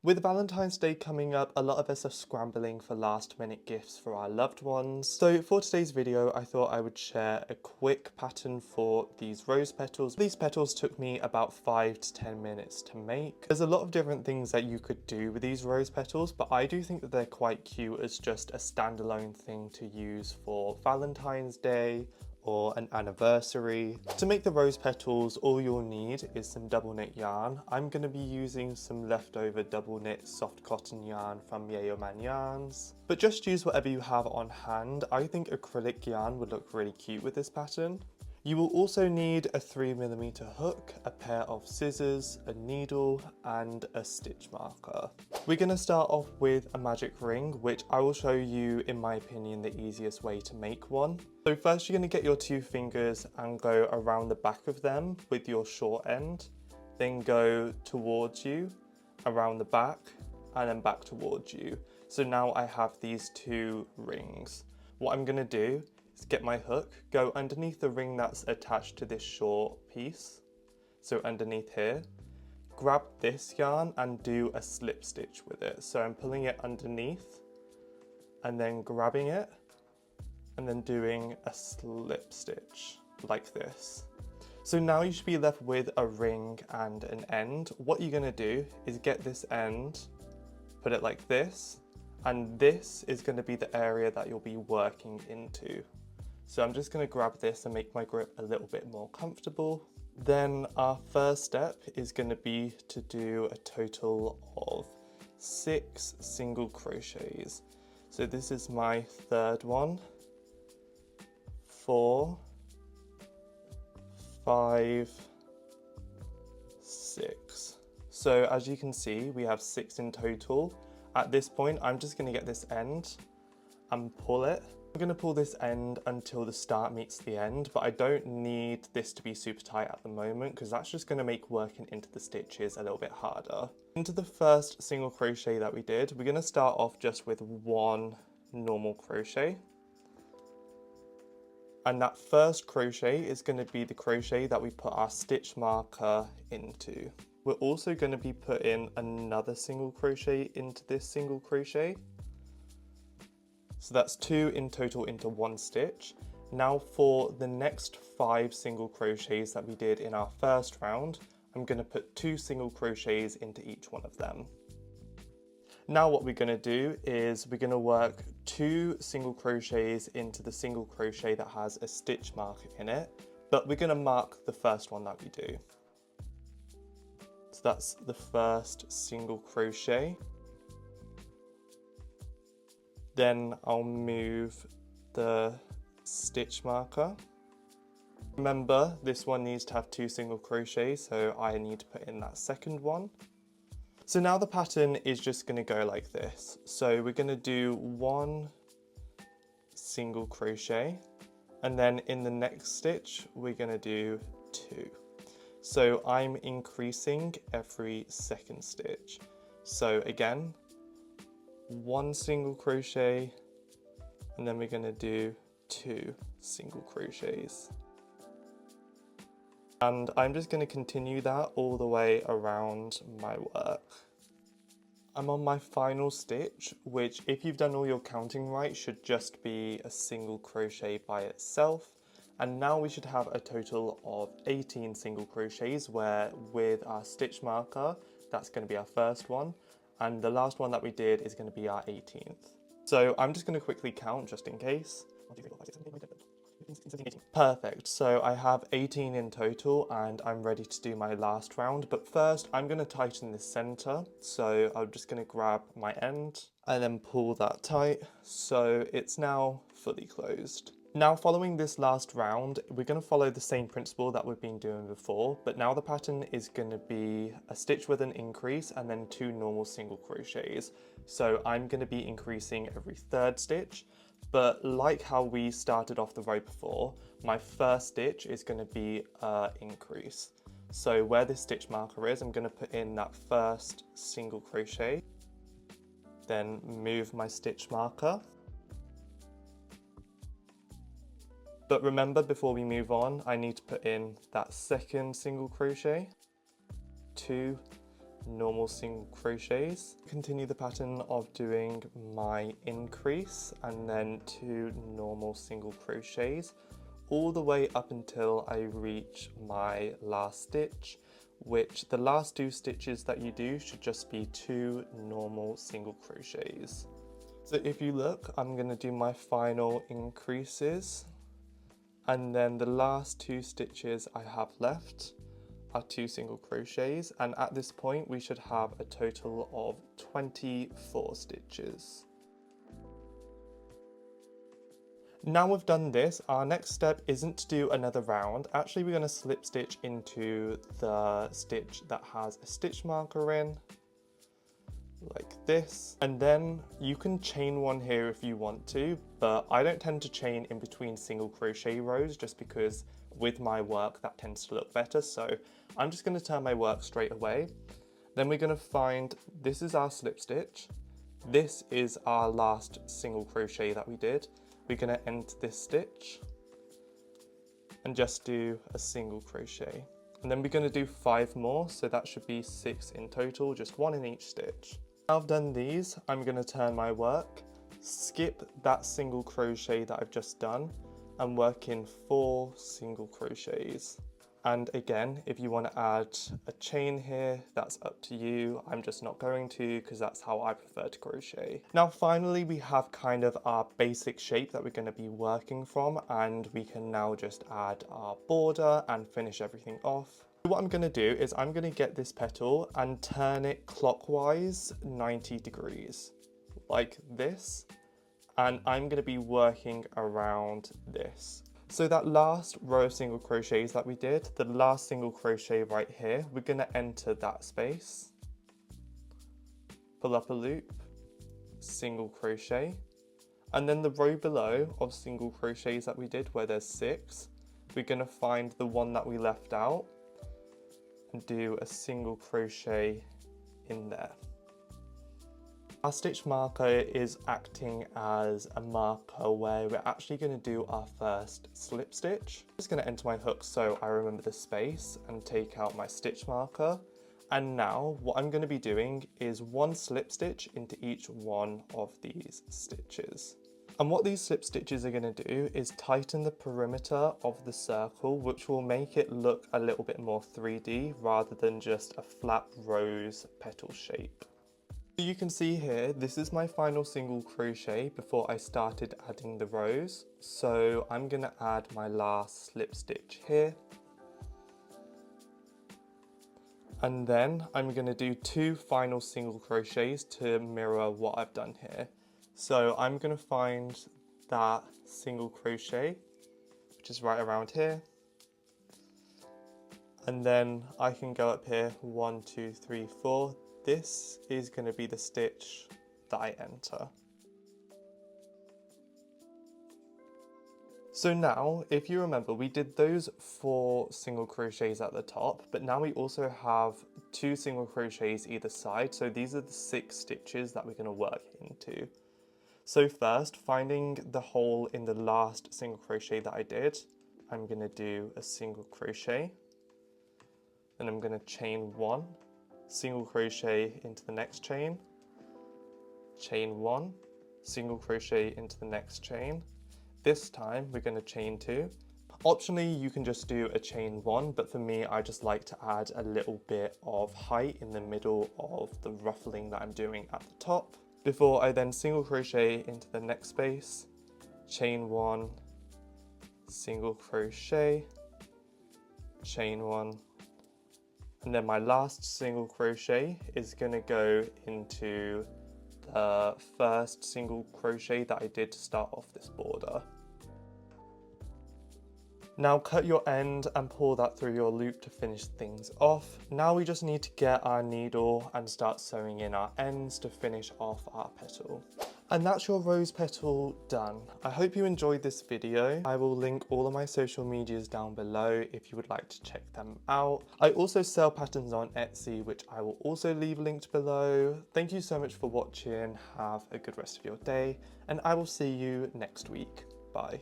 With Valentine's Day coming up, a lot of us are scrambling for last minute gifts for our loved ones. So for today's video, I thought I would share a quick pattern for these rose petals. These petals took me about 5 to 10 minutes to make. There's a lot of different things that you could do with these rose petals, but I do think that they're quite cute as just a standalone thing to use for Valentine's Day or an anniversary. To make the rose petals, all you'll need is some double knit yarn. I'm going to be using some leftover double knit soft cotton yarn from Yeoman Yarns, but just use whatever you have on hand. I think acrylic yarn would look really cute with this pattern. You will also need a 3mm hook, a pair of scissors, a needle and a stitch marker. We're going to start off with a magic ring, which I will show you, in my opinion, the easiest way to make one. So first you're going to get your 2 fingers and go around the back of them with your short end, then go towards you, around the back, and then back towards you. So now I have these 2 rings. What I'm going to do is get my hook, go underneath the ring that's attached to this short piece, so underneath here, grab this yarn and do a slip stitch with it. So I'm pulling it underneath and then grabbing it and then doing a slip stitch like this. So now you should be left with a ring and an end. What you're going to do is get this end, put it like this, and this is going to be the area that you'll be working into. So I'm just going to grab this and make my grip a little bit more comfortable. Then our first step is going to be to do a total of 6 single crochets. So this is my 3rd one, 4, 5, 6. So as you can see, we have 6 in total. At this point, I'm just going to get this end and pull it. I'm going to pull this end until the start meets the end, but I don't need this to be super tight at the moment because that's just going to make working into the stitches a little bit harder. Into the first single crochet that we did, we're going to start off just with 1 normal crochet. And that first crochet is going to be the crochet that we put our stitch marker into. We're also going to be putting another single crochet into this single crochet. So that's 2 in total into 1 stitch. Now for the next 5 single crochets that we did in our first round, I'm going to put 2 single crochets into each one of them. Now what we're going to do is we're going to work 2 single crochets into the single crochet that has a stitch marker in it, but we're going to mark the first one that we do. So that's the first single crochet. Then I'll move the stitch marker. Remember, this one needs to have 2 single crochets, so I need to put in that second one. So now the pattern is just going to go like this. So we're going to do 1 single crochet, and then in the next stitch we're going to do 2. So I'm increasing every second stitch. So again, 1 single crochet, and then we're going to do 2 single crochets. And I'm just going to continue that all the way around my work. I'm on my final stitch, which, if you've done all your counting right, should just be a single crochet by itself. And now we should have a total of 18 single crochets, where with our stitch marker, that's going to be our first one. And the last one that we did is going to be our 18th. So I'm just going to quickly count just in case. 1, 2, 3, 4, 5, 6, 7, 8, 9, 10, 11, 12, 13, 14, 15, 16, 17, 18. Perfect. So I have 18 in total and I'm ready to do my last round. But first I'm going to tighten this center. So I'm just going to grab my end and then pull that tight. So it's now fully closed. Now following this last round, we're going to follow the same principle that we've been doing before, but now the pattern is going to be a stitch with an increase and then 2 normal single crochets. So I'm going to be increasing every 3rd stitch, but like how we started off the row before, my first stitch is going to be an increase. So where this stitch marker is, I'm going to put in that first single crochet, then move my stitch marker. But remember, before we move on, I need to put in that second single crochet, 2, normal single crochets. Continue the pattern of doing my increase and then 2 normal single crochets all the way up until I reach my last stitch, which the last 2 stitches that you do should just be 2 normal single crochets. So if you look, I'm going to do my final increases, and then the last 2 stitches I have left are 2 single crochets, and at this point we should have a total of 24 stitches. Now we've done this, our next step isn't to do another round. Actually, we're going to slip stitch into the stitch that has a stitch marker in, like this. And then you can chain one here if you want to, but I don't tend to chain in between single crochet rows just because with my work that tends to look better. So I'm just going to turn my work straight away. Then we're going to find, this is our slip stitch. This is our last single crochet that we did. We're going to end this stitch and just do a single crochet. And then we're going to do 5 more, so that should be 6 in total, just 1 in each stitch. Now I've done these, I'm going to turn my work, skip that single crochet that I've just done, and work in 4 single crochets. And again, if you want to add a chain here, that's up to you. I'm just not going to because that's how I prefer to crochet. Now finally, we have kind of our basic shape that we're going to be working from, and we can now just add our border and finish everything off. What I'm going to do is I'm going to get this petal and turn it clockwise 90 degrees, like this. And I'm going to be working around this. So that last row of single crochets that we did, the last single crochet right here, we're going to enter that space, pull up a loop, single crochet, and then the row below of single crochets that we did where there's 6, we're going to find the one that we left out and do a single crochet in there. Our stitch marker is acting as a marker where we're actually going to do our first slip stitch. I'm just going to enter my hook so I remember the space and take out my stitch marker. And now what I'm going to be doing is 1 slip stitch into each one of these stitches. And what these slip stitches are going to do is tighten the perimeter of the circle, which will make it look a little bit more 3D rather than just a flat rose petal shape. You can see here, this is my final single crochet before I started adding the rows. So I'm going to add my last slip stitch here. And then I'm going to do 2 final single crochets to mirror what I've done here. So I'm going to find that single crochet, which is right around here. And then I can go up here, 1, 2, 3, 4. This is going to be the stitch that I enter. So now, if you remember, we did those 4 single crochets at the top, but now we also have 2 single crochets either side. So these are the 6 stitches that we're going to work into. So first, finding the hole in the last single crochet that I did, I'm going to do a single crochet. Then I'm going to chain 1. Single crochet into the next chain, chain 1, single crochet into the next chain. This time we're going to chain 2. Optionally, you can just do a chain 1, but for me, I just like to add a little bit of height in the middle of the ruffling that I'm doing at the top. Before I then single crochet into the next space, chain 1, single crochet, chain 1, and then my last single crochet is going to go into the first single crochet that I did to start off this border. Now cut your end and pull that through your loop to finish things off. Now we just need to get our needle and start sewing in our ends to finish off our petal. And that's your rose petal done. I hope you enjoyed this video. I will link all of my social medias down below if you would like to check them out. I also sell patterns on Etsy, which I will also leave linked below. Thank you so much for watching. Have a good rest of your day, and I will see you next week. Bye.